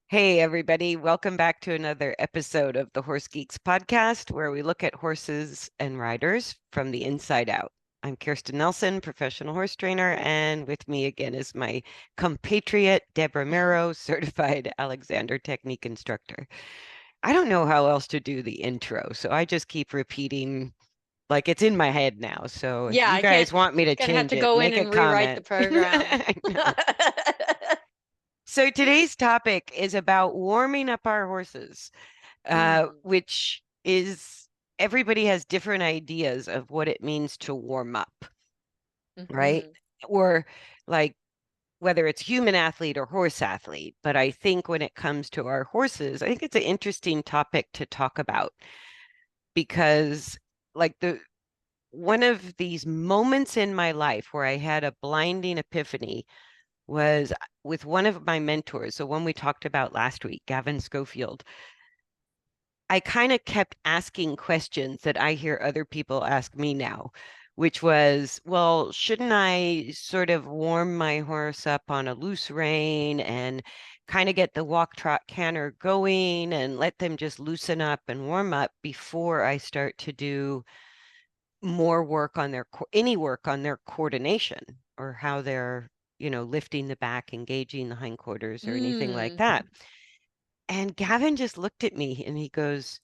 Hey, everybody. Welcome back to another episode of the Horse Geeks podcast, where we look at horses and riders from the inside out. I'm Kirsten Nelsen, professional horse trainer, and with me again is my compatriot, Deb Romero, certified Alexander technique instructor. I don't know how else to do the intro, so I just keep repeating like it's in my head now. So if Yeah, you I can't. guys want me to Gonna have change to it, go in make a and rewrite the comment. program. I know. So today's topic is about warming up our horses, Mm, which is everybody has different ideas of what it means to warm up, right? hmm Or like whether it's human athlete or horse athlete. But I think when it comes to our horses, I think it's an interesting topic to talk about because like the one of these moments in my life where I had a blinding epiphany was with one of my mentors, the one we talked about last week, Gavin Schofield. I kind of kept asking questions that I hear other people ask me now, which was, well, shouldn't I sort of warm my horse up on a loose rein and kind of get the walk, trot, canter going and let them just loosen up and warm up before I start to do more work on their any work on their coordination or how they're, lifting the back, engaging the hindquarters or anything like mm. that. And Gavin just looked at me and he goes,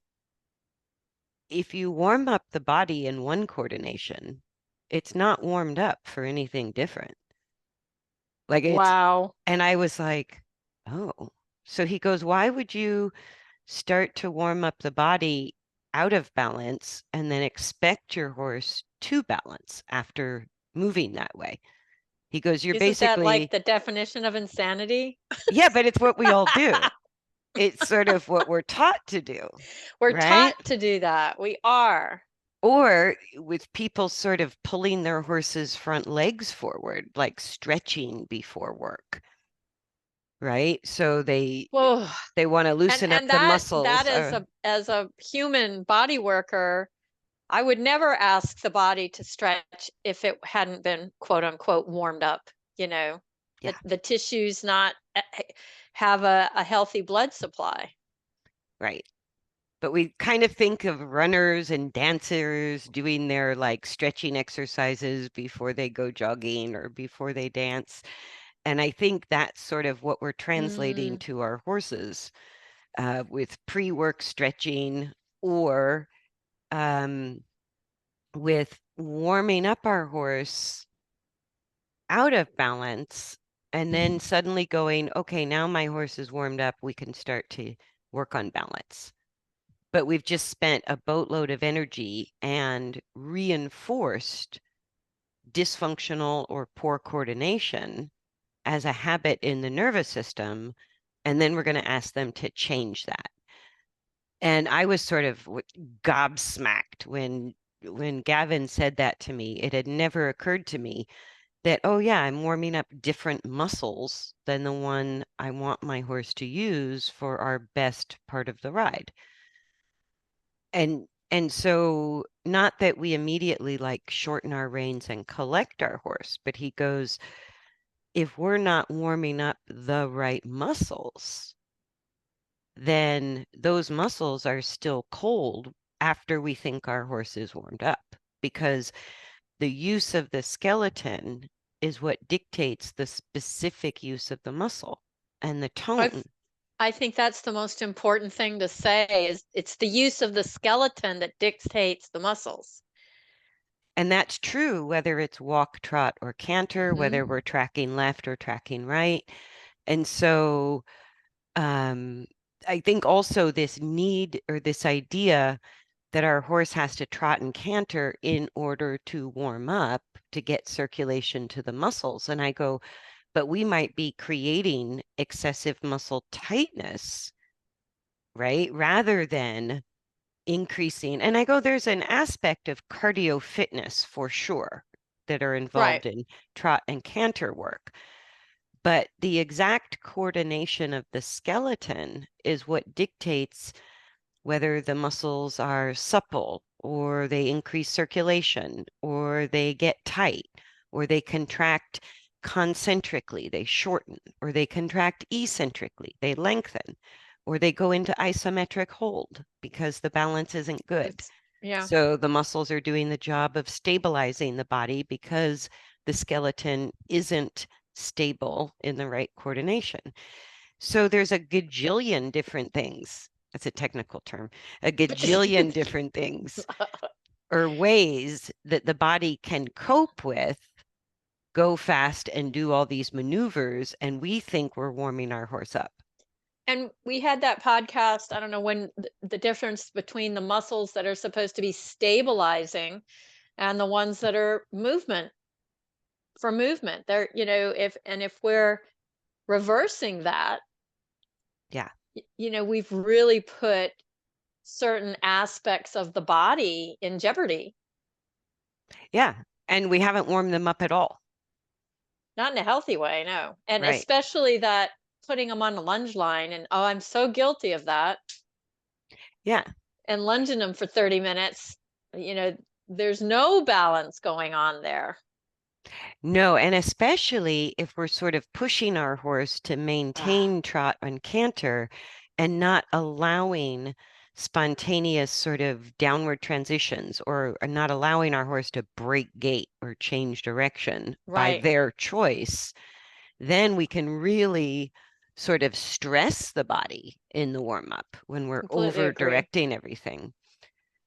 if you warm up the body in one coordination, it's not warmed up for anything different. Like it's, Wow. and I was like, oh. So he goes, why would you start to warm up the body out of balance and then expect your horse to balance after moving that way? He goes, you're Isn't that like basically, the definition of insanity? yeah, but it's what we all do. It's sort of what we're taught to do, We're right? taught to do that. We are. Or with people sort of pulling their horse's front legs forward, like stretching before work, right? So Whoa. they want to And loosen up and the that muscles. as a human body worker, I would never ask the body to stretch if it hadn't been quote unquote warmed up, you know. Yeah, The tissues not have a healthy blood supply. right. But we kind of think of runners and dancers doing their like stretching exercises before they go jogging or before they dance. And I think that's sort of what we're translating Mm. to our horses with pre-work stretching or um, with warming up our horse out of balance and then suddenly going, okay, now my horse is warmed up. We can start to work on balance. But we've just spent a boatload of energy and reinforced dysfunctional or poor coordination as a habit in the nervous system. And then we're going to ask them to change that. And I was sort of gobsmacked when Gavin said that to me. It had never occurred to me that, oh yeah, I'm warming up different muscles than the one I want my horse to use for our best part of the ride. And so not that we immediately like shorten our reins and collect our horse, but he goes, if we're not warming up the right muscles, then those muscles are still cold after we think our horse is warmed up because the use of the skeleton is what dictates the specific use of the muscle and the I tone. I think that's the most important thing to say is it's the use of the skeleton that dictates the muscles. And that's true whether it's walk, trot, or canter, Hmm whether we're tracking left or tracking right. And so um, I think also this need or this idea that our horse has to trot and canter in order to warm up to get circulation to the muscles. And I go, but we might be creating excessive muscle tightness, right? Rather than increasing. And I go, there's an aspect of cardio fitness for sure that are Right. involved in trot and canter work. But the exact coordination of the skeleton is what dictates whether the muscles are supple or they increase circulation or they get tight or they contract concentrically, they shorten, or they contract eccentrically, they lengthen, or they go into isometric hold because the balance isn't good. Yeah. So the muscles are doing the job of stabilizing the body because the skeleton isn't stable in the right coordination. So there's a gajillion different things. That's a technical term. A gajillion different things or ways that the body can cope with, go fast and do all these maneuvers, and we think we're warming our horse up. And we had that podcast, I don't know when, the difference between the muscles that are supposed to be stabilizing and the ones that are movement for movement. They're, if we're reversing that, Yeah. we've really put certain aspects of the body in jeopardy. Yeah. And we haven't warmed them up at all. Not in a healthy way, no. And Right. especially that putting them on a lunge line, and oh, I'm so guilty of that. Yeah. And lunging them for 30 minutes, there's no balance going on there. No, and especially if we're sort of pushing our horse to Ah, maintain trot and canter and not allowing spontaneous sort of downward transitions or not allowing our horse to break gait or change direction by right. their choice, then we can really sort of stress the body in the warm up when we're Completely over agree. directing everything.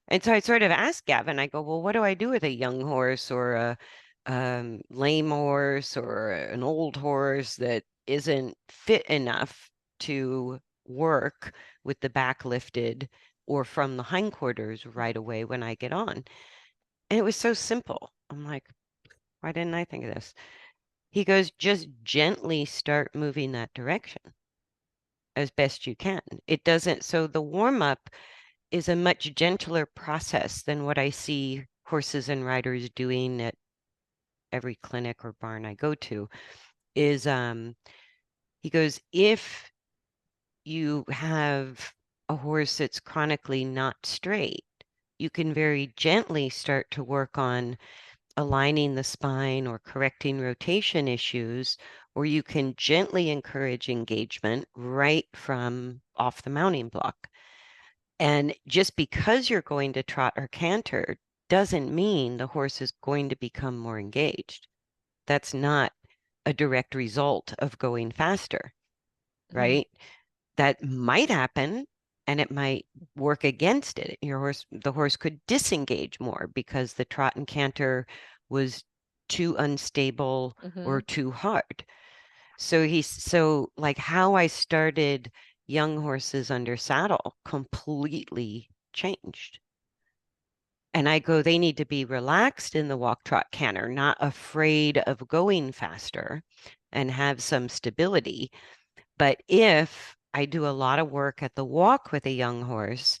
And so I sort of asked Gavin, I go, well, what do I do with a young horse or a lame horse or an old horse that isn't fit enough to work with the back lifted or from the hindquarters right away when I get on? And it was so simple. I'm like, why didn't I think of this? He goes, just gently start moving that direction as best you can. It doesn't, so the warm up is a much gentler process than what I see horses and riders doing at every clinic or barn I go to. Is he goes, if you have a horse that's chronically not straight, you can very gently start to work on aligning the spine or correcting rotation issues, or you can gently encourage engagement right from off the mounting block. And just because you're going to trot or canter doesn't mean the horse is going to become more engaged. That's not a direct result of going faster, Mhm. right? That might happen and it might work against it. The horse could disengage more because the trot and canter was too unstable or Mhm. too hard. So like how I started young horses under saddle completely changed. And I go, they need to be relaxed in the walk, trot, canter, not afraid of going faster and have some stability. But if I do a lot of work at the walk with a young horse,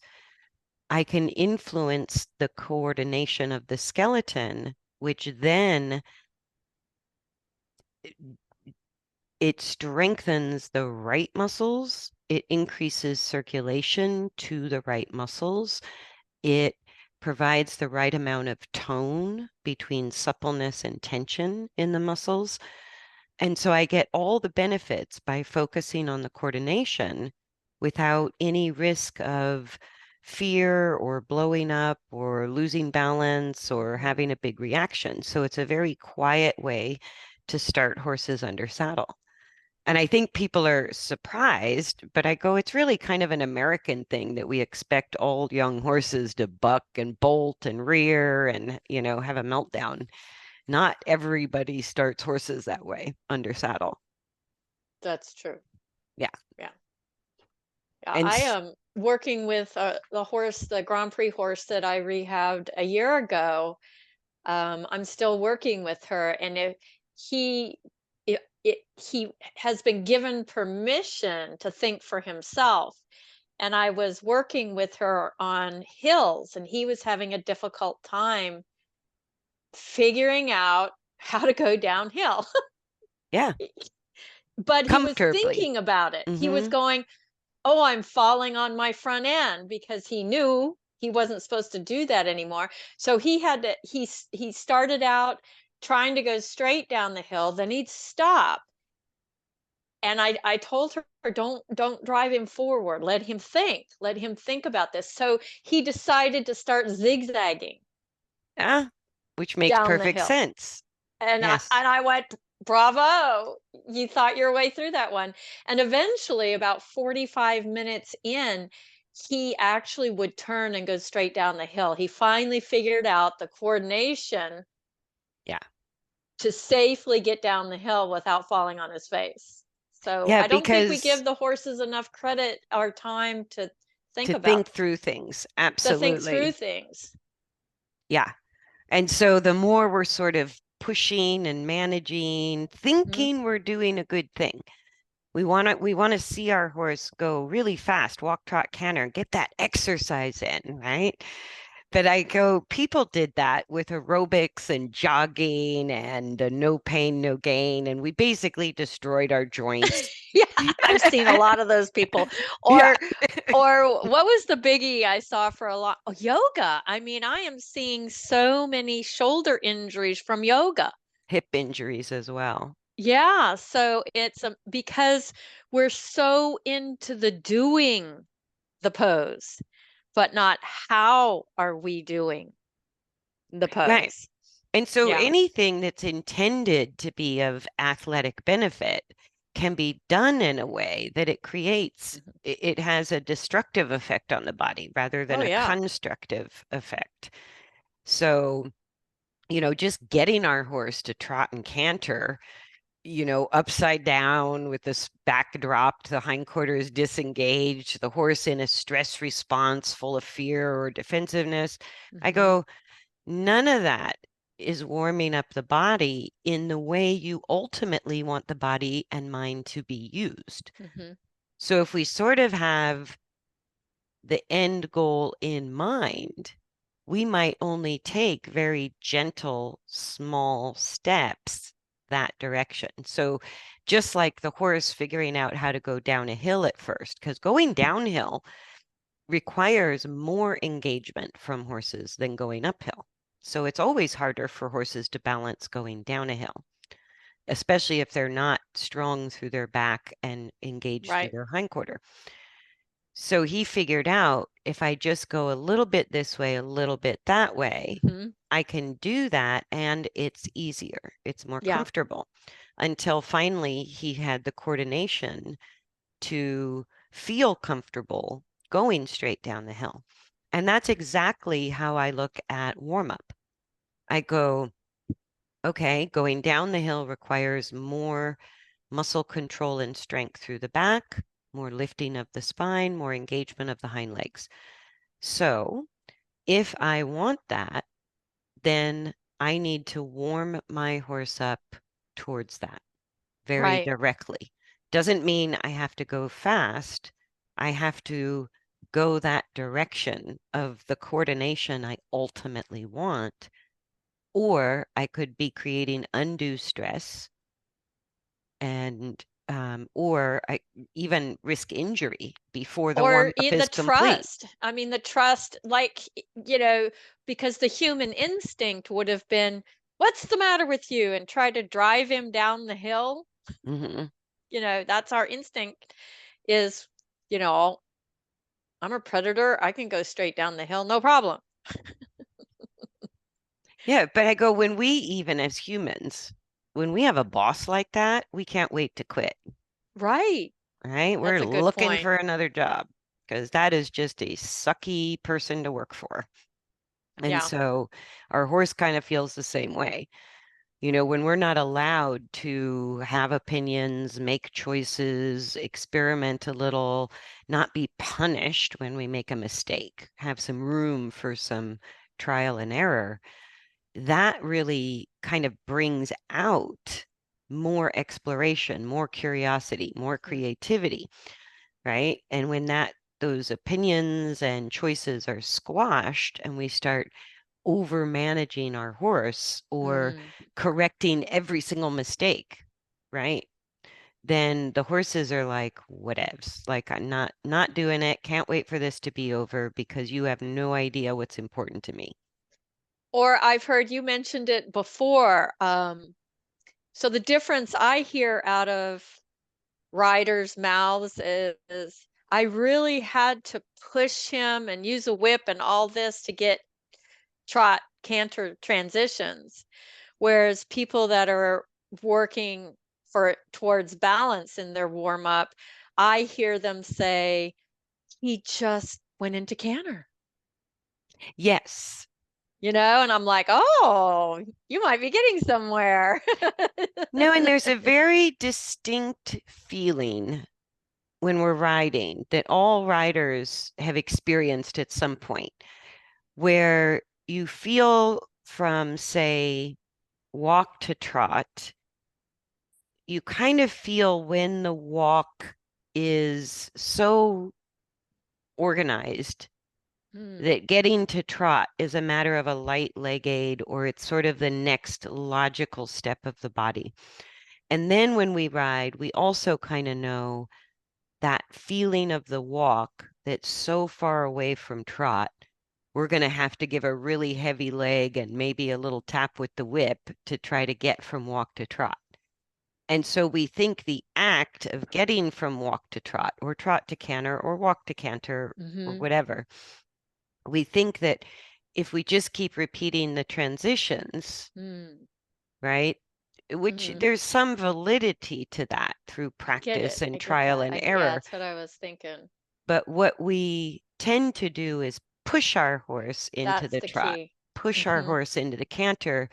I can influence the coordination of the skeleton, which then it strengthens the right muscles. It increases circulation to the right muscles. It provides the right amount of tone between suppleness and tension in the muscles. And so I get all the benefits by focusing on the coordination without any risk of fear or blowing up or losing balance or Mhm. having a big reaction. So it's a very quiet way to start horses under saddle. And I think people are surprised, but I go, it's really kind of an American thing that we expect all young horses to buck and bolt and rear and, have a meltdown. Not everybody starts horses that way under saddle. That's true. Yeah. Yeah. Yeah. And I am working with the Grand Prix horse that I rehabbed a year ago. I'm still working with her, and he has been given permission to think for himself. And I was working with her on hills, and he was having a difficult time figuring out how to go downhill. yeah, But he was comfortably. thinking about it. He was Hmm. going, "Oh, I'm falling on my front end," because he knew he wasn't supposed to do that anymore. So he had to he started out trying to go straight down the hill, then he'd stop. And I told her, don't drive him forward. Let him think about this. So he decided to start zigzagging Yeah, which makes down the perfect hill. sense. And Yes. I went, bravo, you thought your way through that one. And eventually, about 45 minutes in, he actually would turn and go straight down the hill. He finally figured out the coordination Yeah. to safely get down the hill without falling on his face. So Yeah, I don't think we because give the horses enough credit or time to think to about, think through things. to think through Absolutely. things. Yeah. And so the more we're sort of pushing and managing, Mhm. thinking we're doing a good thing. We want to see our horse go really fast, walk, trot, canter, get that exercise in, right? But I go, people did that with aerobics and jogging and no pain, no gain, and we basically destroyed our joints. Yeah, I've seen a lot of those people. Yeah, Or what was the biggie I saw for a lot? Oh, yoga. I mean, I am seeing so many shoulder injuries from yoga. hip injuries as well. Yeah, so it's because we're so into the doing the pose, but not how are we doing the Right. pose. And so Yeah. anything that's intended to be of athletic benefit can be done in a way that it creates, Mhm. it has a destructive effect on the body rather Oh than a yeah. constructive effect. So, just getting our horse to trot and canter, upside down with this back dropped, the hindquarters disengaged, the horse in a stress response full of fear or defensiveness. I Hmm. go, none of that is warming up the body in the way you ultimately want the body and mind to be used. Hmm. So if we sort of have the end goal in mind, we might only take very gentle, small steps that direction. So just like the horse figuring out how to go down a hill at first, because going downhill requires more engagement from horses than going uphill. So it's always harder for horses to balance going down a hill, especially if they're not strong through their back and engaged through Right. their hindquarter. So he figured out if I just go a little bit this way, a little bit that way, Hmm. I can do that and it's easier. It's more Yeah. comfortable until finally he had the coordination to feel comfortable going straight down the hill. And that's exactly how I look at warm up. I go, okay, going down the hill requires more muscle control and strength through the back, more lifting of the spine, more engagement of the hind legs. So if I want that, then I need to warm my horse up towards that very Right. directly. Doesn't mean I have to go fast. I have to go that direction of the coordination I ultimately want, or I could be creating undue stress and or I even risk injury before the warm Or up the is complete. trust. I mean, the trust, like, because the human instinct would have been, what's the matter with you? And try to drive him down the hill. Hmm. That's our instinct is, you know, I'm a predator. I can go straight down the hill, no problem. Yeah, but I go, when we even as humans, when we have a boss like that, we can't wait to quit, Right. right? We're That's a good looking point. for another job because that is just a sucky person to work for. And Yeah. so our horse kind of feels the same way. When we're not allowed to have opinions, make choices, experiment a little, not be punished when we make a mistake, have some room for some trial and error, that really kind of brings out more exploration, more curiosity, more Mm, creativity, right? And when those opinions and choices are squashed and we start over managing our horse or mm. correcting every single mistake, right? Then the horses are like, whatevs. Like, I'm not doing it. Can't wait for this to be over because you have no idea what's important to me. Or I've heard you mentioned it before. So the difference I hear out of riders' mouths is I really had to push him and use a whip and all this to get trot canter transitions. Whereas people that are working for towards balance in their warm up, I hear them say, he just went into canter, Yes. and I'm like, oh, you might be getting somewhere. No, and there's a very distinct feeling when we're riding that all riders have experienced at some point, where you feel from, say, walk to trot, you kind of feel when the walk is so organized Mm, that getting to trot is a matter of a light leg aid, or it's sort of the next logical step of the body. And then when we ride, we also kind of know that feeling of the walk that's so far away from trot. We're going to have to give a really heavy leg and maybe a little tap with the whip to try to get from walk to trot. And so we think the act of getting from walk to trot or trot to canter or walk to canter or hmm whatever, we think that if we just keep repeating the transitions, mm, right? Which hmm there's some validity to that through I get practice it. and I get trial that. and Yeah, error. that's what I was thinking. But what we tend to do is push our horse into That's the the trot, key. push our Hmm horse into the canter,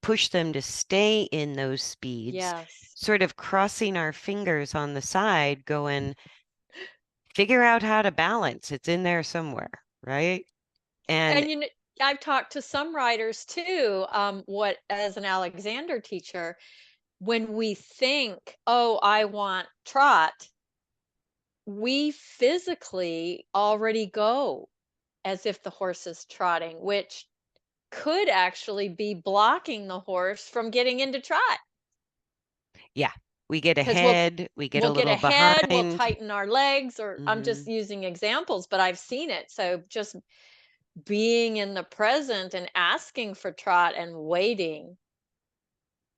push them to stay in those speeds, Yes. sort of crossing our fingers on the side, going, figure out how to balance. It's in there somewhere, right? And And I've talked to some writers too, what as an Alexander teacher, when we think, "Oh, I want trot," we physically already go as if the horse is trotting, which could actually be blocking the horse from getting into trot. yeah, we get Because we 'Cause ahead, we get a we'll get little ahead, we'll behind. tighten our legs, or I'm just Hmm. using examples, but I've seen it. So just being in the present and asking for trot and waiting,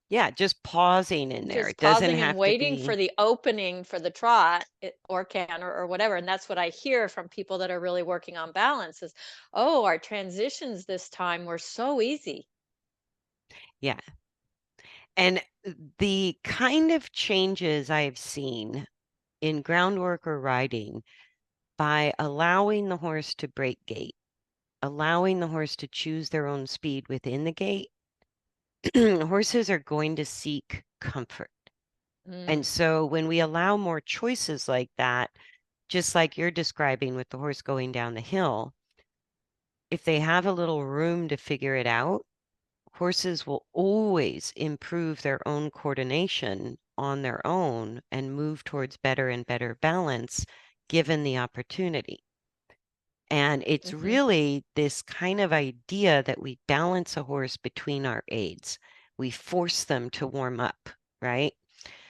Yeah, just pausing in there. It just doesn't pausing and have to waiting for be, the opening for the trot, or canter or whatever. And that's what I hear from people that are really working on balance is, oh, our transitions this time were so easy. yeah. And the kind of changes I've seen in groundwork or riding by allowing the horse to break gait, allowing the horse to choose their own speed within the gait, horses are going to seek comfort. And Mm, so when we allow more choices like that, just like you're describing with the horse going down the hill, if they have a little room to figure it out, horses will always improve their own coordination on their own and move towards better and better balance given the opportunity. And it's hmm really this kind of idea that we balance a horse between our aids. We force them to warm up, right?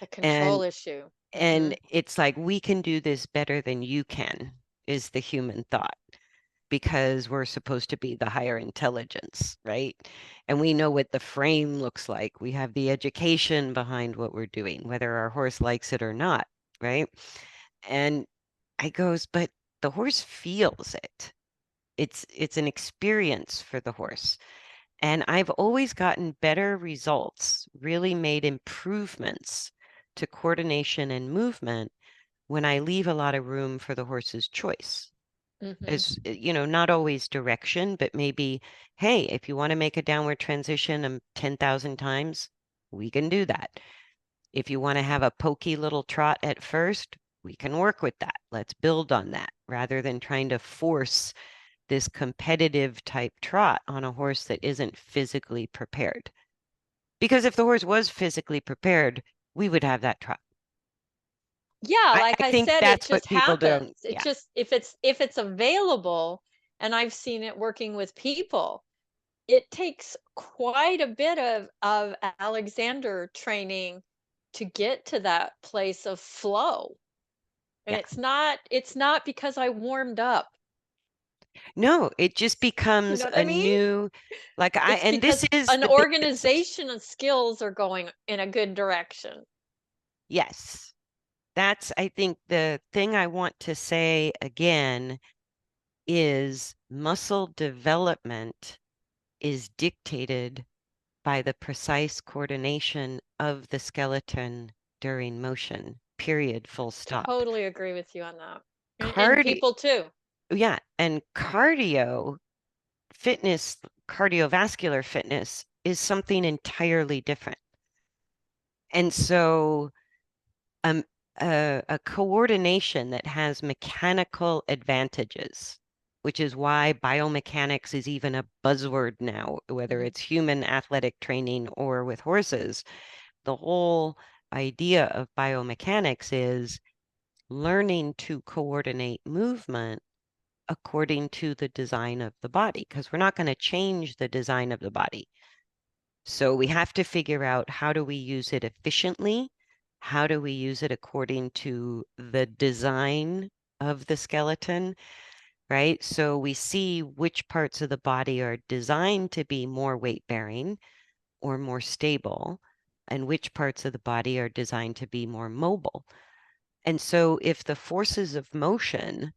The control And issue. and Hmm it's like we can do this better than you can is the human thought because we're supposed to be the higher intelligence, right? And we know what the frame looks like. We have the education behind what we're doing, whether our horse likes it or not, right? And I goes, but the horse feels it. It's an experience for the horse. And I've always gotten better results, really made improvements to coordination and movement when I leave a lot of room for the horse's choice. hmm As not always direction, but maybe, hey, if you want to make a downward transition 10,000 times, we can do that. If you want to have a pokey little trot at first, we can work with that. Let's build on that rather than trying to force this competitive type trot on a horse that isn't physically prepared. Because if the horse was physically prepared, we would have that trot. Yeah, I like I think said, it that's just what people happens. don't. It Yeah. just if it's available, and I've seen it working with people, it takes quite a bit of Alexander training to get to that place of flow. And Yeah. it's not because I warmed up. No, it just You becomes know what I a mean? new, like It's and this because is an the biggest. organization of skills are going in a good direction. Yes. That's, I think, the thing I want to say again is muscle development is dictated by the precise coordination of the skeleton during motion, period, full stop. Totally agree with you on that. And Cardio, people too. yeah, and cardio fitness, cardiovascular fitness is something entirely different. And so um, a coordination that has mechanical advantages, which is why biomechanics is even a buzzword now, whether Mhm. it's human athletic training or with horses. The whole idea of biomechanics is learning to coordinate movement according to the design of the body, because we're not going to change the design of the body. So we have to figure out how do we use it efficiently? How do we use it according to the design of the skeleton, right? So we see which parts of the body are designed to be more weight bearing or more stable, and which parts of the body are designed to be more mobile. And so if the forces of motion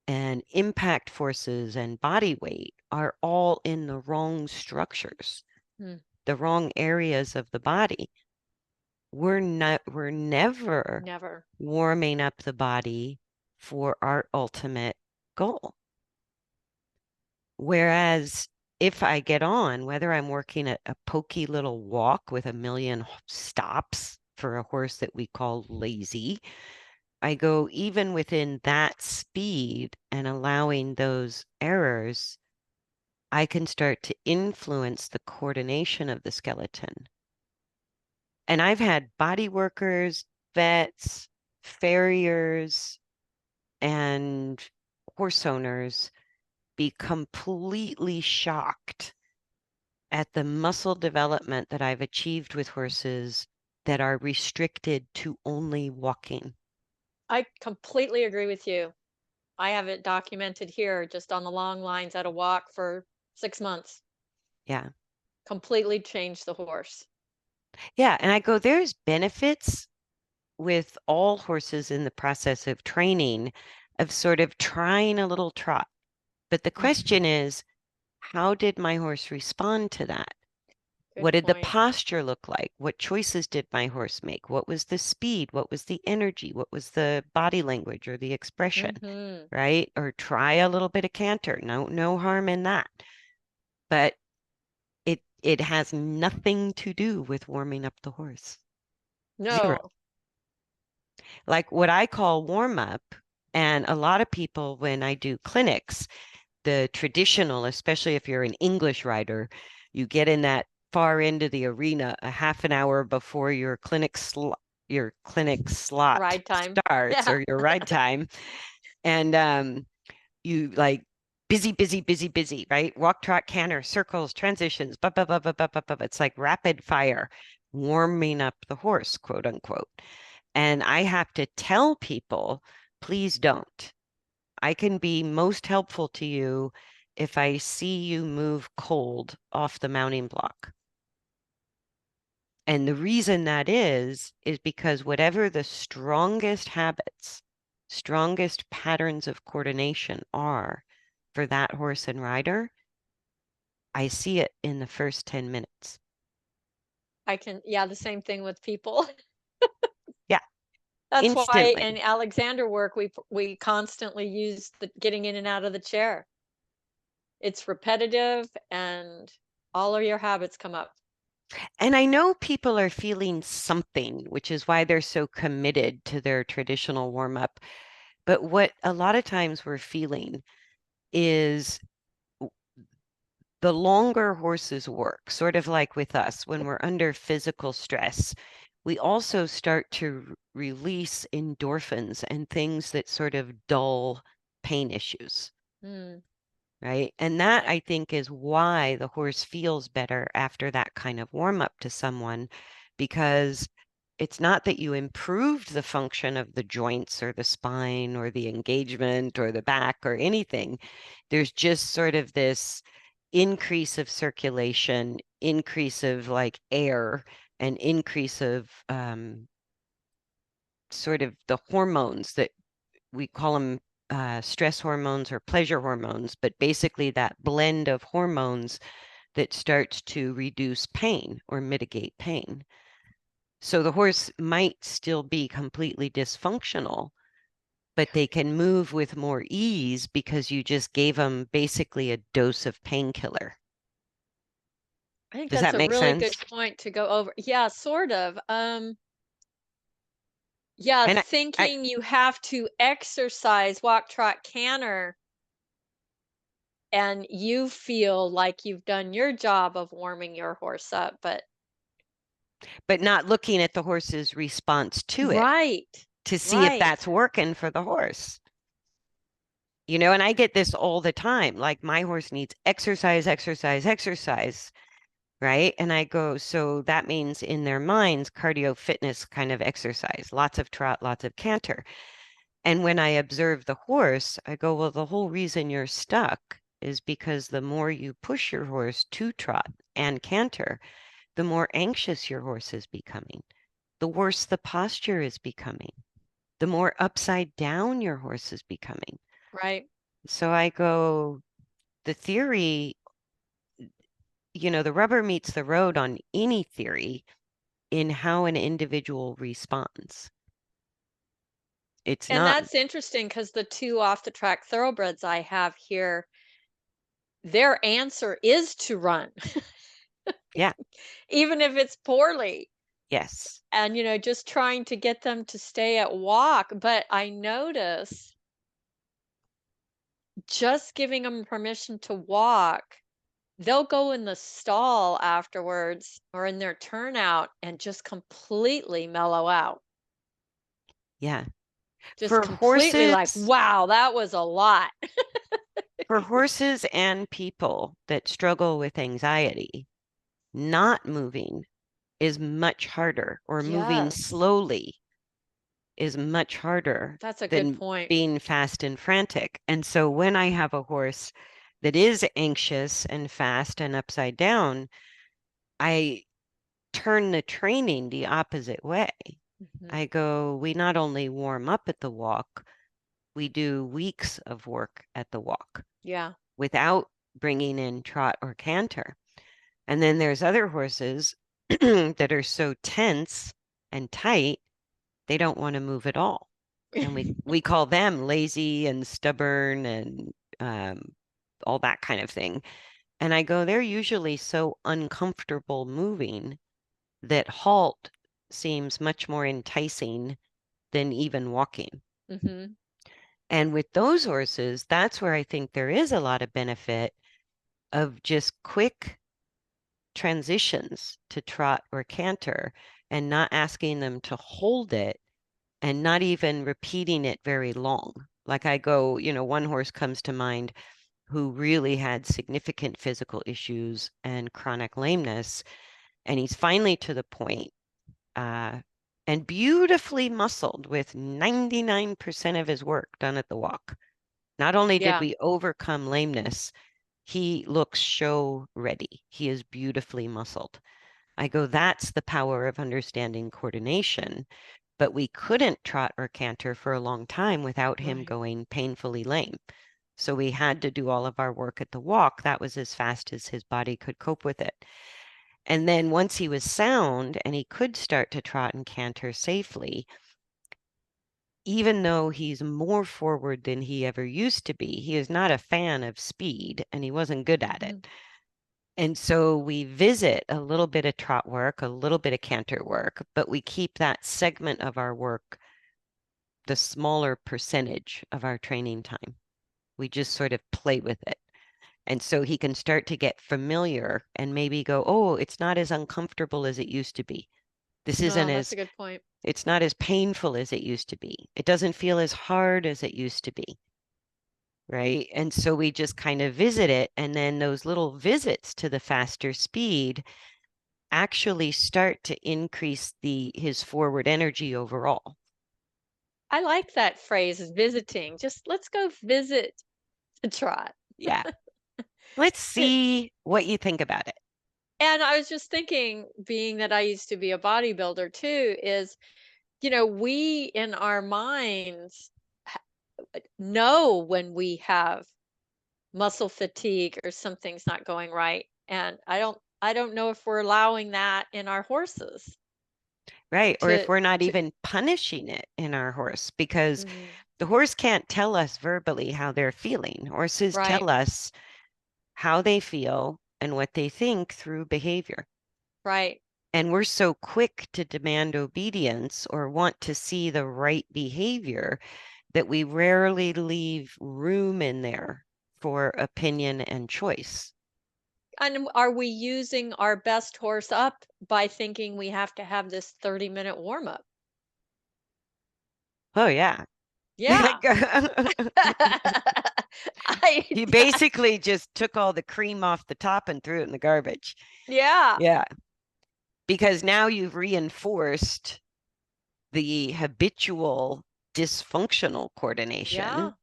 and impact forces and body weight are all in the wrong structures, Mm, the wrong areas of the body, we're never never. warming up the body for our ultimate goal. Whereas if I get on, whether I'm working at a pokey little walk with a million stops for a horse that we call lazy, I go even within that speed and allowing those errors, I can start to influence the coordination of the skeleton. And I've had body workers, vets, farriers, and horse owners be completely shocked at the muscle development that I've achieved with horses that are restricted to only walking. I completely agree with you. I have it documented here just on the long lines at a walk for 6 months. Yeah. Completely changed the horse. Yeah. And I go, there's benefits with all horses in the process of training of sort of trying a little trot. But the Mhm. question is, how did my horse respond to that? Good What did the point. posture look like? What choices did my horse make? What was the speed? What was the energy? What was the body language or the expression? Mhm. Right? Or try a little bit of canter. No harm in that. But it has nothing to do with warming up the horse. Zero. No. Like what I call warm up, and a lot of people when I do clinics, the traditional, especially if you're an English rider, you get in that far into the arena a half an hour before your clinic slot Ride time. starts Yeah. or your ride time, and you like busy, busy, busy, busy, right? Walk, trot, canter, circles, transitions, blah, blah, blah, blah, blah, blah, blah. It's like rapid fire, warming up the horse, quote unquote. And I have to tell people, please don't. I can be most helpful to you if I see you move cold off the mounting block. And the reason that is because whatever the strongest habits, strongest patterns of coordination are for that horse and rider, I see it in the first 10 minutes. I can yeah, the same thing with people. Yeah, That's why in instantly. Alexander work, we constantly use the getting in and out of the chair. It's repetitive and all of your habits come up. And I know people are feeling something, which is why they're so committed to their traditional warm up. But what a lot of times we're feeling is the longer horses work, sort of like with us, when we're under physical stress, we also start to release endorphins and things that sort of dull pain issues, Mm, right? And that I think is why the horse feels better after that kind of warm up to someone, because it's not that you improved the function of the joints or the spine or the engagement or the back or anything. There's just sort of this increase of circulation, increase of like air, and increase of sort of the hormones that we call them stress hormones or pleasure hormones, but basically that blend of hormones that starts to reduce pain or mitigate pain. So the horse might still be completely dysfunctional, but they can move with more ease because you just gave them basically a dose of painkiller. I think Does that's that a make really good sense? point to go over. Yeah, sort of. Yeah, And I thinking you have to exercise, walk, trot, canter, and you feel like you've done your job of warming your horse up, but but not looking at the horse's response to it right, to see if right, that's working for the horse. And I get this all the time. Like my horse needs exercise, exercise, exercise, right? And I go, so that means in their minds, cardio fitness kind of exercise, lots of trot, lots of canter. And when I observe the horse, I go, well, the whole reason you're stuck is because the more you push your horse to trot and canter, the more anxious your horse is becoming, the worse the posture is becoming, the more upside down your horse is becoming. right. So I go, the theory, the rubber meets the road on any theory in how an individual responds. It's And not, that's interesting because the two off the track thoroughbreds I have here, their answer is to run, yeah, even if it's poorly. yes, And, just trying to get them to stay at walk. But I notice just giving them permission to walk, they'll go in the stall afterwards or in their turnout and just completely mellow out. yeah. Just For completely like, horses, wow, that was a lot. for horses and people that struggle with anxiety, not moving is much harder, or moving Yes, slowly is much harder that's a good than point. being fast and frantic. And so when I have a horse that is anxious and fast and upside down, I turn the training the opposite way. Mhm. I go, we not only warm up at the walk, we do weeks of work at the walk Yeah. without bringing in trot or canter. And then there's other horses that are so tense and tight, they don't want to move at all. And we call them lazy and stubborn and um, all that kind of thing. And I go, they're usually so uncomfortable moving that halt seems much more enticing than even walking. Mhm. And with those horses, that's where I think there is a lot of benefit of just quick transitions to trot or canter and not asking them to hold it and not even repeating it very long. Like I go, one horse comes to mind who really had significant physical issues and chronic lameness. And he's finally to the point, uh, and beautifully muscled with 99% of his work done at the walk. Not only did Yeah. we overcome lameness, he looks show ready. He is beautifully muscled. I go, that's the power of understanding coordination. But we couldn't trot or canter for a long time without him Right. going painfully lame. So we had to do all of our work at the walk. That was as fast as his body could cope with it. And then once he was sound and he could start to trot and canter safely, even though he's more forward than he ever used to be, he is not a fan of speed and he wasn't good at Mhm. it. And so we visit a little bit of trot work, a little bit of canter work, but we keep that segment of our work the smaller percentage of our training time. We just sort of play with it. And so he can start to get familiar and maybe go, oh, it's not as uncomfortable as it used to be. This isn't No, that's as, a good point. it's not as painful as it used to be. It doesn't feel as hard as it used to be. Right. And so we just kind of visit it. And then those little visits to the faster speed actually start to increase his forward energy overall. I like that phrase, visiting. Just let's go visit the trot. Yeah. Let's see what you think about it. And I was just thinking, being that I used to be a bodybuilder too, is, we in our minds know when we have muscle fatigue or something's not going right. And I don't know if we're allowing that in our horses Right. Or if to we're not to even punishing it in our horse, because mm, the horse can't tell us verbally how they're feeling. Horses right, tell us how they feel and what they think through behavior. right. And we're so quick to demand obedience or want to see the right behavior that we rarely leave room in there for opinion and choice. And are we using our best horse up by thinking we have to have this 30-minute warm up? Oh, yeah. Yeah. I You basically just took all the cream off the top and threw it in the garbage. yeah. Yeah. Because now you've reinforced the habitual dysfunctional Yeah. coordination,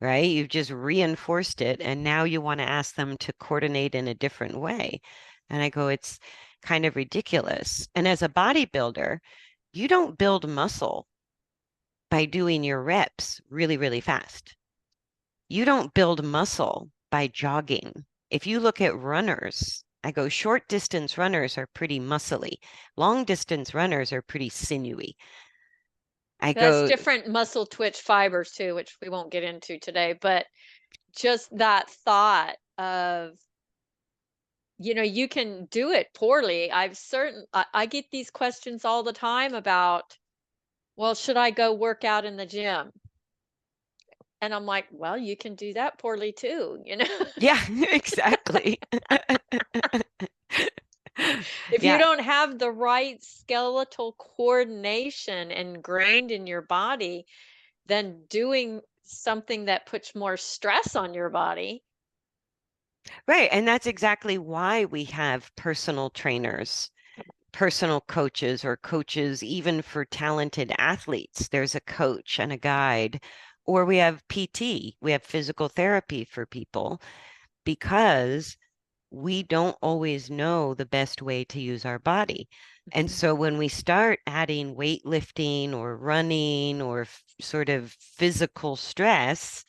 right? You've just reinforced it. And now you want to ask them to coordinate in a different way. And I go, it's kind of ridiculous. And as a bodybuilder, you don't build muscle by doing your reps really, really fast. You don't build muscle by jogging. If you look at runners, I go, short distance runners are pretty muscly. Long distance runners are pretty sinewy. I That's go, different muscle twitch fibers too, which we won't get into today, but just that thought of, you can do it poorly. I get these questions all the time about, well, should I go work out in the gym? And I'm like, well, you can do that poorly too. yeah, exactly. If you Yeah, don't have the right skeletal coordination ingrained in your body, then doing something that puts more stress on your body. right. And that's exactly why we have personal trainers, personal coaches, or coaches even for talented athletes. There's a coach and a guide, or we have PT, we have physical therapy for people because we don't always know the best way to use our body. And Mhm. so when we start adding weightlifting or running or sort of physical stress,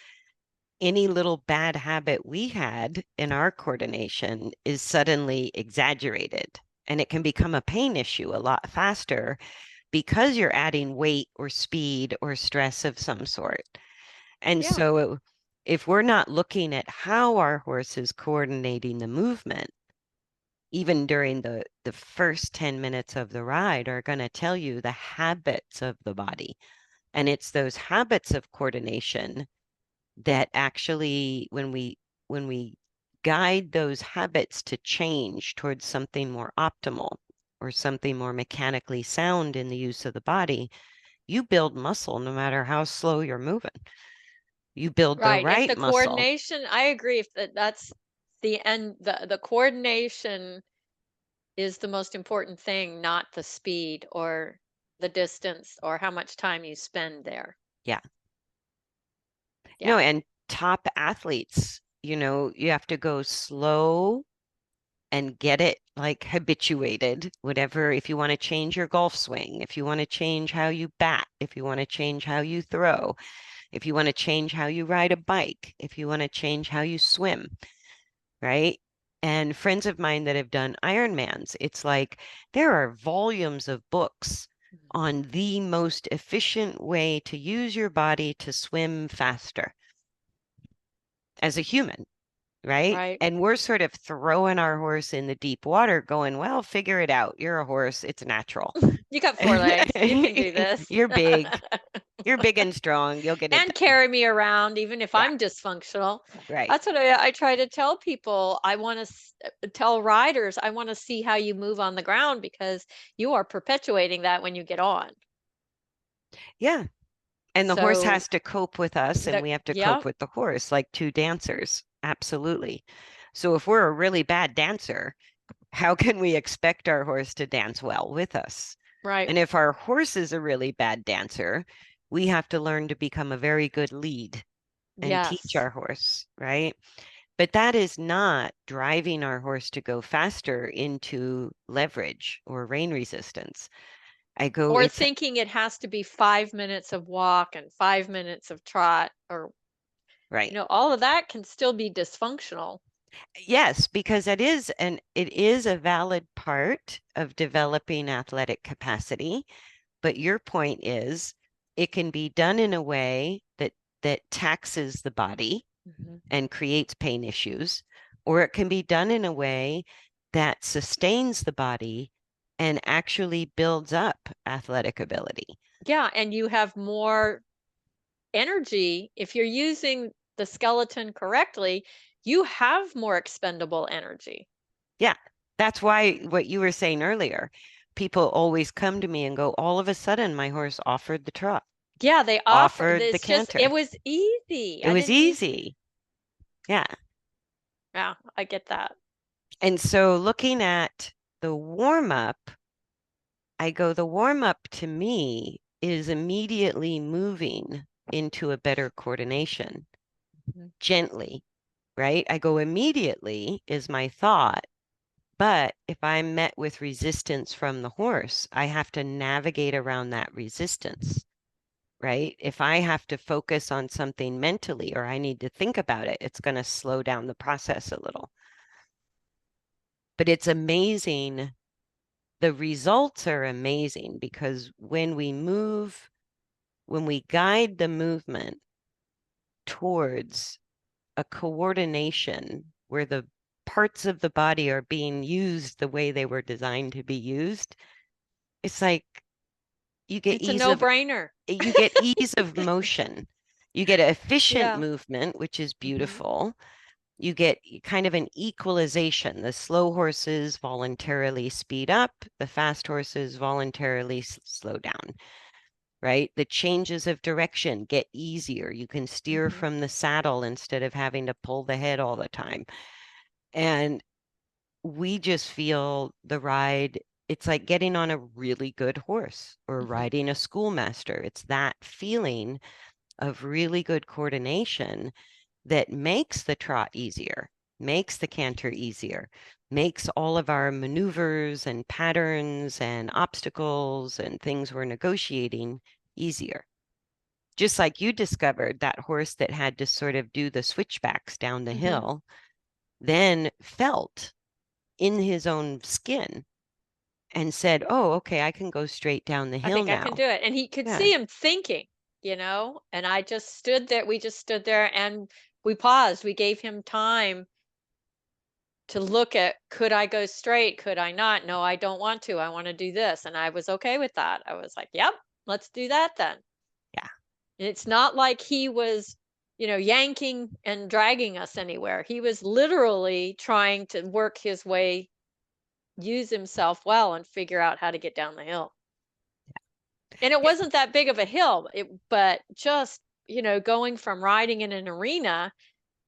any little bad habit we had in our coordination is suddenly exaggerated. And it can become a pain issue a lot faster because you're adding weight or speed or stress of some sort. And Yeah, so if we're not looking at how our horse is coordinating the movement, even during the first 10 minutes of the ride, are going to tell you the habits of the body. And it's those habits of coordination that actually, when we guide those habits to change towards something more optimal or something more mechanically sound in the use of the body, you build muscle no matter how slow you're moving. You build the right. If right the muscle. coordination, I agree. If that's the end, the coordination is the most important thing, not the speed or the distance or how much time you spend there. Yeah. No, Yeah. and top athletes, you have to go slow and get it like habituated, whatever. If you want to change your golf swing, if you want to change how you bat, if you want to change how you throw, if you want to change how you ride a bike, if you want to change how you swim, right? And friends of mine that have done Ironmans, it's like there are volumes of books Mhm. on the most efficient way to use your body to swim faster as a human, right? Right. And we're sort of throwing our horse in the deep water, going, well, figure it out. You're a horse, it's natural. You got 4 legs. You can do this. You're big. You're big and strong. You'll get it And done. carry me around even if Yeah, I'm dysfunctional. right. That's what I try to tell people. I want to tell riders, I want to see how you move on the ground because you are perpetuating that when you get on. Yeah. And the horse So has to cope with us, and that, we have to yeah, cope with the horse like two dancers. Absolutely. So if we're a really bad dancer, how can we expect our horse to dance well with us? Right. And if our horse is a really bad dancer, we have to learn to become a very good lead and teach Yes. our horse, right? But that is not driving our horse to go faster into leverage or rein resistance. Or It's thinking it has to be 5 minutes of walk and 5 minutes of trot, or, right. all of that can still be dysfunctional. Yes, because it is a valid part of developing athletic capacity. But your point is it can be done in a way that taxes the body Mhm. and creates pain issues, or it can be done in a way that sustains the body and actually builds up athletic ability. Yeah, and you have more energy if you're using the skeleton correctly, you have more expendable energy. Yeah, that's why what you were saying earlier, people always come to me and go, all of a sudden, my horse offered the trot, Yeah, they offer offered the it's just it canter. was easy. It I was didn't need easy. Yeah. Yeah, I get that. And so looking at the warm up, the warm up to me is immediately moving into a better coordination Mhm. gently, right? I go immediately is my thought. But if I'm met with resistance from the horse, I have to navigate around that resistance, right? If I have to focus on something mentally or I need to think about it, it's going to slow down the process a little. But it's amazing. The results are amazing because when we guide the movement towards a coordination where the parts of the body are being used the way they were designed to be used, it's like you get It's a ease of no-brainer. you get ease of motion. You get efficient Yeah. movement, which is Mhm. beautiful. You get kind of an equalization. The slow horses voluntarily speed up, the fast horses voluntarily slow down, right? The changes of direction get easier. You can steer Mhm. from the saddle instead of having to pull the head all the time. And we just feel the ride. It's like getting on a really good horse or Mhm. riding a schoolmaster. It's that feeling of really good coordination that makes the trot easier, makes the canter easier, makes all of our maneuvers and patterns and obstacles and things we're negotiating easier. Just like you discovered that horse that had to sort of do the switchbacks down the Mhm. hill, then felt in his own skin and said, "Oh, okay, I can go straight down the I hill think I can now." do it. And he could Yeah. see him thinking, and I just stood there. We just stood there and we paused. We gave him time to look at, could I go straight? Could I not? No, I don't want to. I want to do this. And I was okay with that. I was like, yep, let's do that then. Yeah. And it's not like he was, yanking and dragging us anywhere. He was literally trying to work his way, use himself well, and figure out how to get down the hill. And it Yeah, wasn't that big of a hill, but just, going from riding in an arena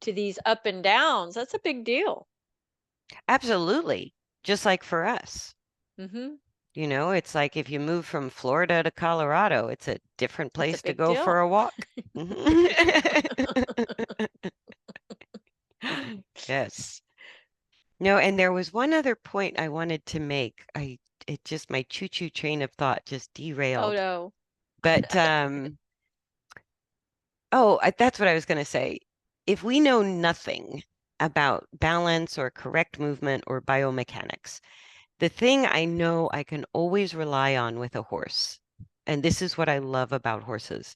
to these up and downs, that's a big deal. absolutely. Just like for us. Mhm. It's like if you move from Florida to Colorado, it's a different It's a place to big go for deal. a walk. Mhm. Yes. No, and there was one other point I wanted to make. It just my choo-choo train of thought just Oh, derailed. no. But that's what I was going to say. If we know nothing about balance or correct movement or biomechanics, the thing I know I can always rely on with a horse, and this is what I love about horses,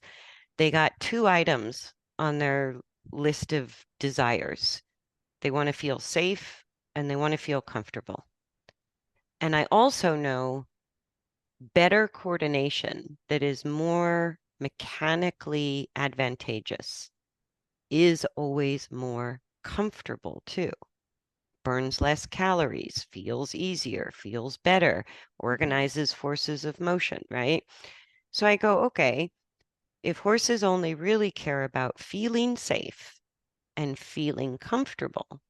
they got two items on their list of desires. They want to feel safe and they want to feel comfortable. And I also know better coordination that is more mechanically advantageous is always more comfortable too. Burns less calories, feels easier, feels better, Mhm. organizes forces of motion, right? So I go, okay, if horses only really care about feeling safe and feeling comfortable,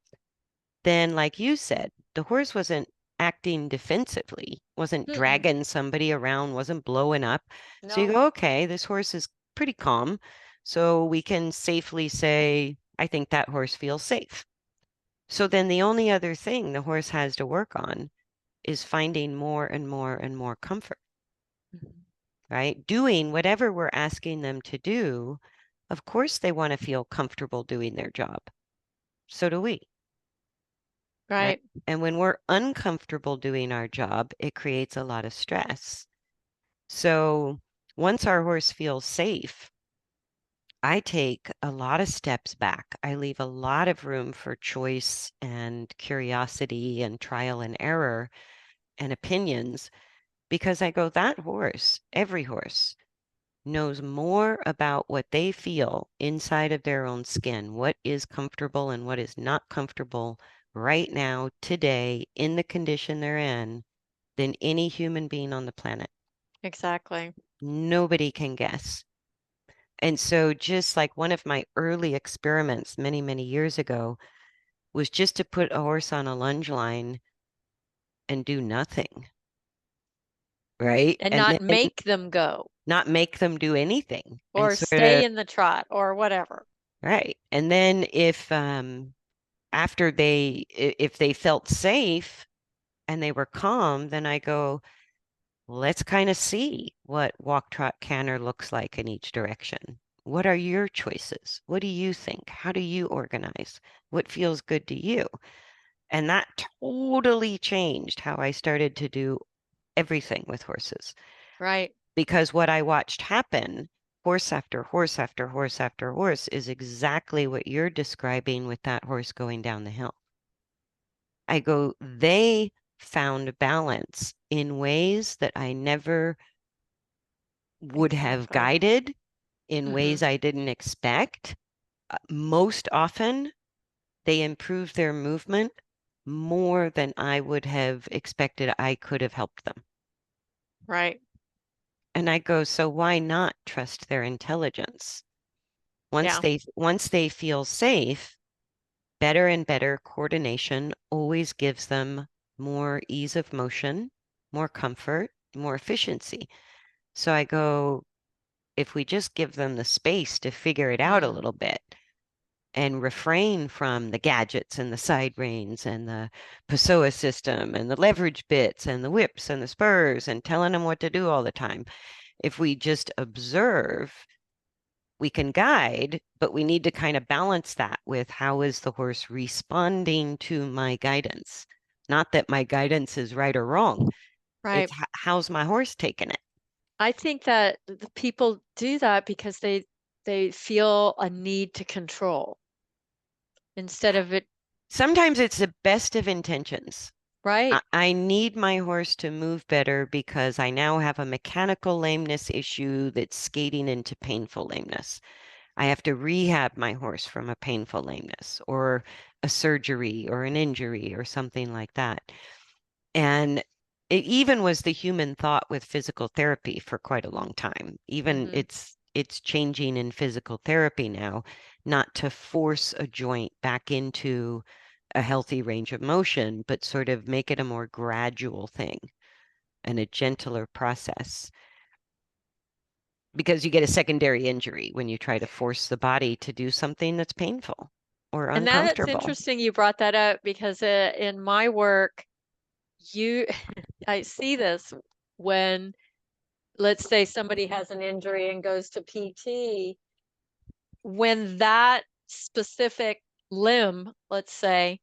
then, like you said, the horse wasn't acting defensively, wasn't Mm-mm. dragging somebody around, wasn't blowing up. So you No. go, okay, this horse is pretty calm. So we can safely say, I think that horse feels safe. So then the only other thing the horse has to work on is finding more and more and more comfort, Mhm. right? Doing whatever we're asking them to do. Of course, they want to feel comfortable doing their job. So do we, right? Right. And when we're uncomfortable doing our job, it creates a lot of stress. So once our horse feels safe, I take a lot of steps back. I leave a lot of room for choice and curiosity and trial and error and opinions because I go, that horse, every horse, knows more about what they feel inside of their own skin, what is comfortable and what is not comfortable right now, today, in the condition they're in, than any human being on the planet. Exactly. Nobody can guess. And so, just like one of my early experiments many, many years ago was just to put a horse on a lunge line and do nothing, right? And And not then make them go not make them do anything and or sort of, stay in the trot or whatever. right. And then if after if they felt safe and they were calm, then I go, let's kind of see what walk, trot, canter looks like in each direction. What are your choices? What do you think? How do you organize? What feels good to you? And that totally changed how I started to do everything with horses. Right. Because what I watched happen, horse after horse after horse after horse, is exactly what you're describing with that horse going down the hill. I go, they found balance in ways that I never would have Exactly. guided, in Hmm. ways I didn't expect. Most often, they improved their movement more than I would have expected I could have helped them. Right. And I go, so why not trust their intelligence? Yeah. Once they feel safe, better and better coordination always gives them more ease of motion, more comfort, more efficiency. So I go, if we just give them the space to figure it out a Mm. little bit and refrain from the gadgets and the side reins and the Pessoa system and the leverage bits and the whips and the spurs and telling them what to do all the time. If we just observe, we can guide, but we need to kind of balance that with how is the horse responding to my guidance? Not that my guidance is right or wrong. It's Right. how's my horse taking it? I think that the people do that because they feel a need to control instead of it. Sometimes it's the best of intentions. Right. I need my horse to move better because I now have a mechanical lameness issue that's skating into painful lameness. I have to rehab my horse from a painful lameness or a surgery or an injury or something like that. And it even was the human thought with physical therapy for quite a long time. Even Hmm. it's changing in physical therapy now, not to force a joint back into a healthy range of motion, but sort of make it a more gradual thing and a gentler process. Because you get a secondary injury when you try to force the body to do something that's painful or And that's uncomfortable. interesting you brought that up because in my work, you I see this when, let's say, somebody has an injury and goes to PT, when that specific limb, let's say,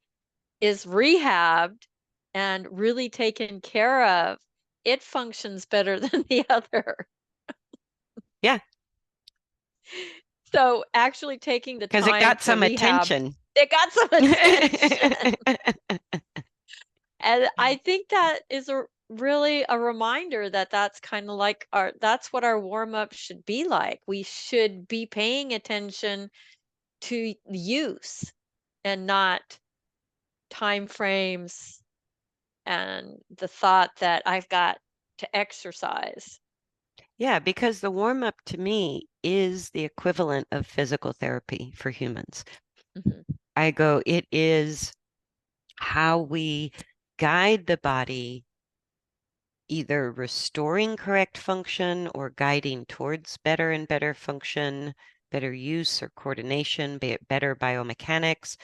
is rehabbed and really taken care of, it functions better than the other. Yeah, So actually taking the because it time got to some rehab, attention. it got some attention. And I think that is a really a reminder that that's kind of like our that's what our warm up should be like. We should be paying attention to use and not time frames and the thought that I've got to exercise. Yeah, because the warm up to me is the equivalent of physical therapy for humans. Mhm. I go, it is how we guide the body either restoring correct function or guiding towards better and better function, better use or coordination, better biomechanics.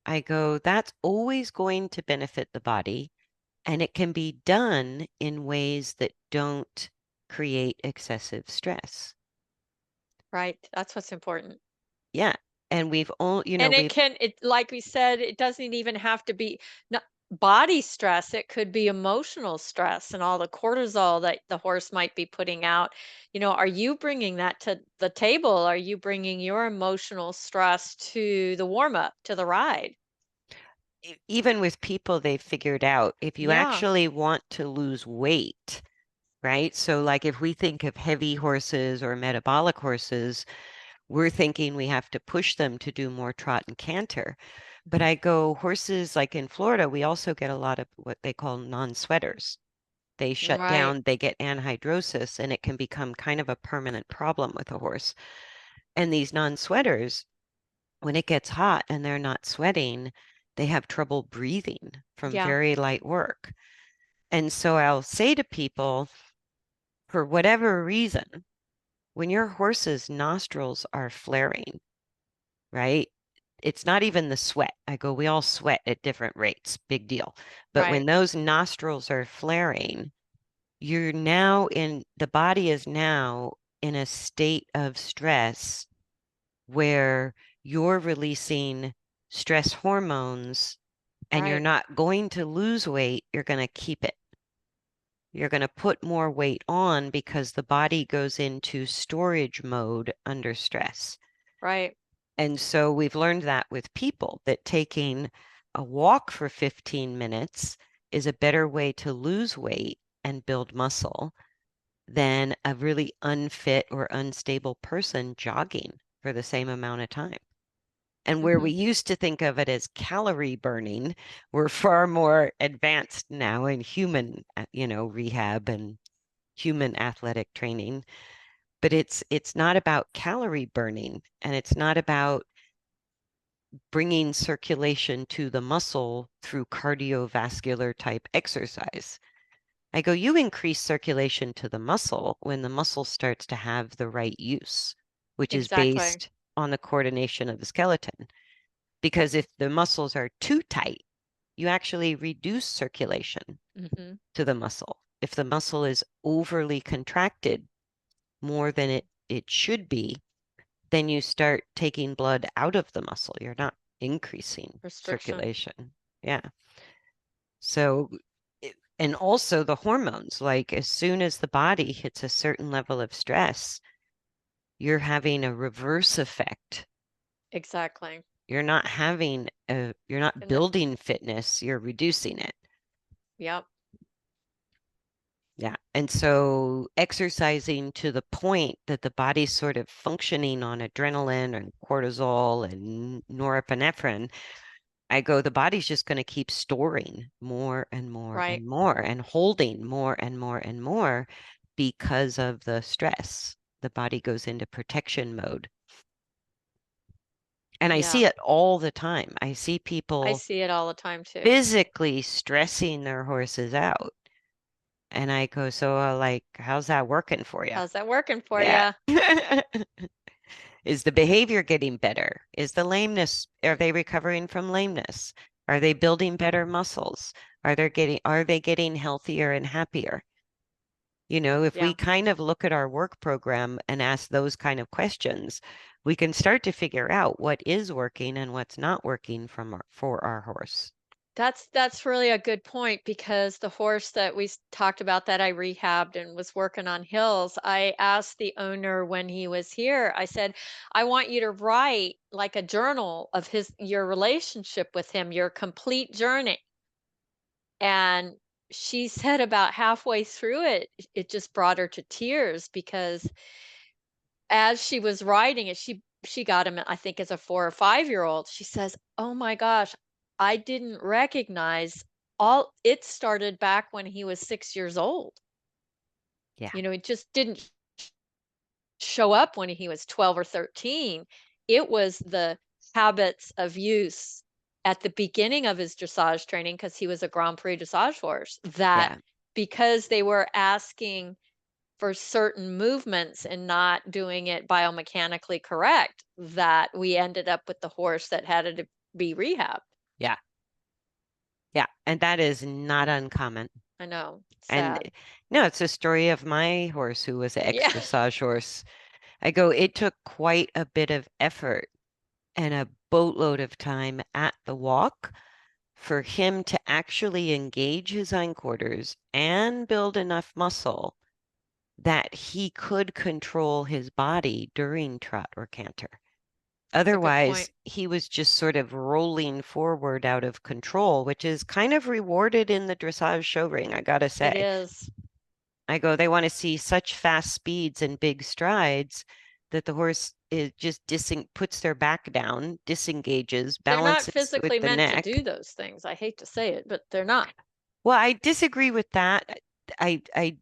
I go, that's always going to benefit the body, and it can be done in ways that don't create excessive stress. Right. That's what's important. Yeah. And we've all, And we've like we said, it doesn't even have to be not body stress. It could be emotional stress and all the cortisol that the horse might be putting out. Are you bringing that to the table? Are you bringing your emotional stress to the warm up, to the ride? even with people, they've figured out if you Yeah. actually want to lose weight, right? So, like if we think of heavy horses or metabolic horses, we're thinking we have to push them to do more trot and canter. But Mhm. I go, horses like in Florida, we also get a lot of what they call non-sweaters. They shut Right. down, they get anhidrosis, and it can become kind of a permanent problem with a horse. And these non-sweaters, when it gets hot and they're not sweating, they have trouble breathing from Yeah. very light work. And so I'll say to people, for whatever reason, when your horse's nostrils are flaring, right? It's not even the sweat. I go, we all sweat at different rates, big deal. But when Right. those nostrils are flaring, the body is now in a state of stress where you're releasing stress hormones and you're Right. not going to lose weight, you're going to keep it. You're going to put more weight on because the body goes into storage mode under stress. Right. And so we've learned that with people that taking a walk for 15 minutes is a better way to lose weight and build muscle than a really unfit or unstable person jogging for the same amount of time. And where we Mhm. used to think of it as calorie burning, we're far more advanced now in human, rehab and human athletic training. But it's not about calorie burning, and it's not about bringing circulation to the muscle through cardiovascular type exercise. I go, you increase circulation to the muscle when the muscle starts to have the right use, which is Exactly. based on the coordination of the skeleton. Because if the muscles are too tight, you actually reduce circulation Mhm. to the muscle. If the muscle is overly contracted more than it should be, then you start taking blood out of the muscle. You're not increasing Restriction. circulation. Yeah. So, and also the hormones, like as soon as the body hits a certain level of stress, you're having a reverse effect. Exactly. You're not And the building fitness, you're reducing it. Yep. Yeah. And so exercising to the point that the body's sort of functioning on adrenaline and cortisol and norepinephrine, I go, the body's just going to keep storing more and more Right. and more and holding more and more and more because of the stress. The body goes into protection mode. And I Yeah. see it all the time. I see I people see it all the time too. physically stressing their horses out. And I go, so like, how's that working for you? How's that working for Yeah. you? Is the behavior getting better? Is the lameness, are they recovering from lameness? Are they building better muscles? Are they getting healthier and happier? If we Yeah. kind of look at our work program and ask those kind of questions, we can start to figure out what is working and what's not working for our horse. That's really a good point because the horse that talked about that I rehabbed and was working on hills, I asked the owner when he was here, I said, I want you to write like a journal of your relationship with him, your complete journey. And she said about halfway through it just brought her to tears because as she was writing it, she got him, I think, as a 4 or 5-year-old. She says, "Oh my gosh, I didn't recognize all it started back when he was 6 years old." Yeah. It just didn't show up when he was 12 or 13. It was the habits of use at the beginning of his dressage training, because he was a Grand Prix dressage horse, that Yeah. because they were asking for certain movements and not doing it biomechanically correct, that we ended up with the horse that had to be rehabbed. Yeah. Yeah. And that is not uncommon. I know. And Sad. no, it's a story of my horse who was an Yeah. ex-dressage horse. I go, it took quite a bit of effort and a boatload of time at the walk for him to actually engage his hindquarters and build enough muscle that he could control his body during trot or canter. That's a good point. Otherwise, he was just sort of rolling forward out of control, which is kind of rewarded in the dressage show ring, I gotta It say. is. I go, they want to see such fast speeds and big strides that the horse is just puts their back down, disengages, They're not balances with physically the meant to do neck. those things. I hate to say it, but they're not. Well, I disagree with that. I I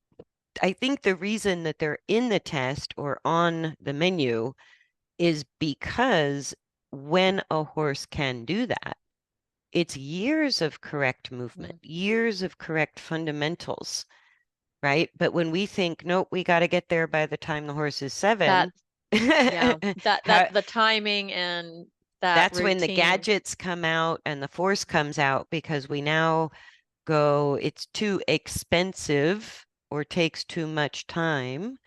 I think the reason that they're in the test or on the menu is because when a horse can do that, it's years of correct movement, Mhm. years of correct fundamentals, right? But when we think, nope, we got to get there by the time the horse is That, 7, yeah, that how, the timing and that that's when the routine. gadgets come out and the force comes out because we now go, it's too expensive or takes too much time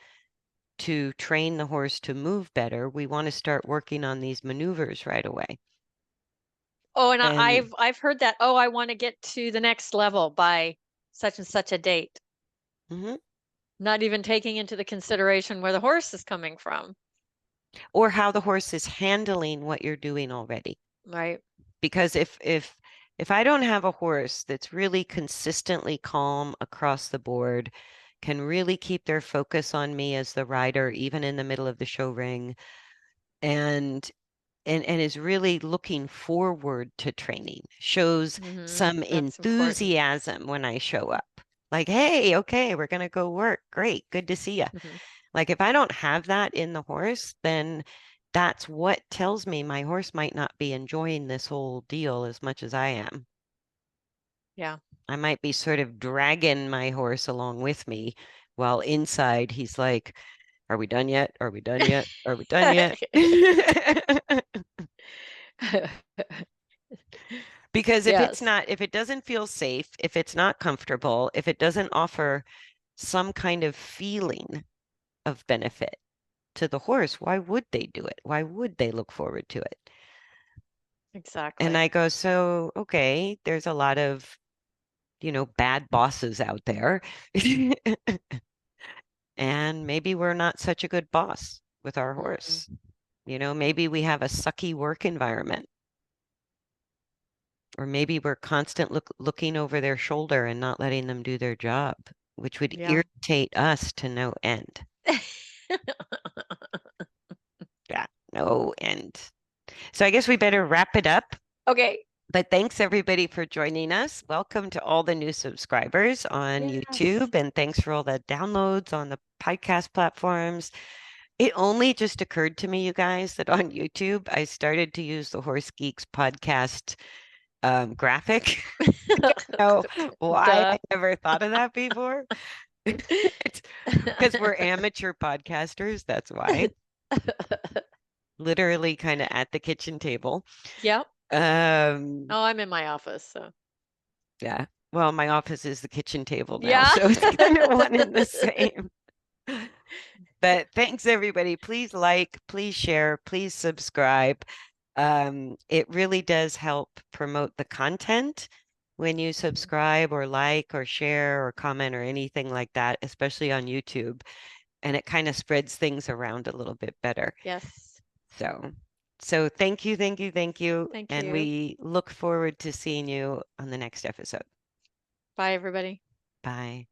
to train the horse to move better. We want to start working on these maneuvers right away. Oh, and And I've heard that. Oh, I want to get to the next level by such and such a date. mhm. Not even taking into the consideration where the horse is coming from. Or how the horse is handling what you're doing already. Right. Because if I don't have a horse that's really consistently calm across the board, can really keep their focus on me as the rider, even in the middle of the show ring, and and is really looking forward to training, shows some That's important. enthusiasm when I show up. Like, hey, okay, we're gonna go work. Great, good to see you. Mhm. Like if I don't have that in the horse, then that's what tells me my horse might not be enjoying this whole deal as much as I am. Yeah. I might be sort of dragging my horse along with me while inside he's like, are we done yet? Are we done yet? Are we done yet? Because Yes. if it doesn't feel safe, if it's not comfortable, if it doesn't offer some kind of feeling of benefit to the horse, why would they do it? Why would they look forward to it? And Exactly. I go, so, okay, there's a lot of, bad bosses out there. And maybe we're not such a good boss with our Mhm. horse. Maybe we have a sucky work environment, or maybe we're looking over their shoulder and not letting them do their job, which would Yeah. irritate us to no end. Yeah, no end. So I guess we better wrap it up. Okay. But thanks everybody for joining us. Welcome to all the new subscribers on Yes. YouTube, and thanks for all the downloads on the podcast platforms. It only just occurred to me, you guys, that on YouTube, I started to use the Horse Geeks podcast graphic. Oh, why Duh. I never thought of that before. It's because we're amateur podcasters. That's why. Literally kind of at the kitchen table. Yep. Um, Oh, I'm in my office, so. yeah. Well, my office is the kitchen table now, Yeah. so it's kind of one and the same. But thanks everybody. Please like, please share, please subscribe. It really does help promote the content when you subscribe or like or share or comment or anything like that, especially on YouTube. And it kind of spreads things around a little bit better. Yes. So, so thank you, thank you, thank you. Thank And you. we look forward to seeing you on the next episode. Bye, everybody. Bye.